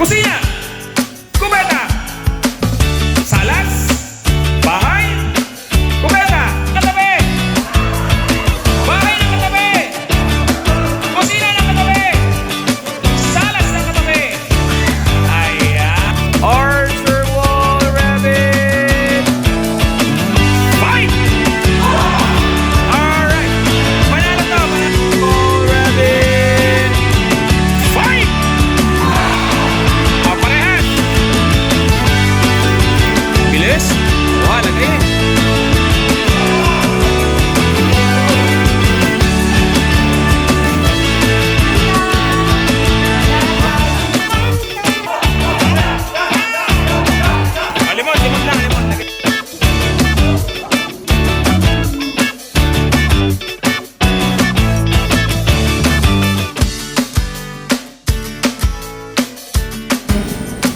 kusina, kubeta, salas, bahay, kubeta, katabi, bahay na katabi, kusina na katabi, salas na katabi. Ayan. Archer Wall Rabbit. Fight! Alright. Manalo to. Wall Rabbit. Fight! Parehas. Bilis. Wala lagi. Limon lang, limon.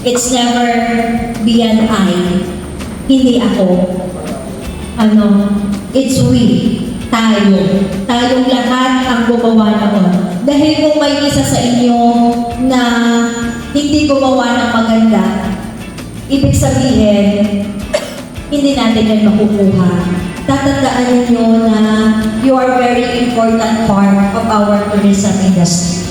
It's never be an I. Hindi ako. It's we. Tayo. Tayong lahat ang gumawa noon. Dahil kung may isa sa inyo na hindi gumawa ng maganda, ibig sabihin, hindi natin yan makukuha. Tatandaan niyo na you are very important part of our tourism industry.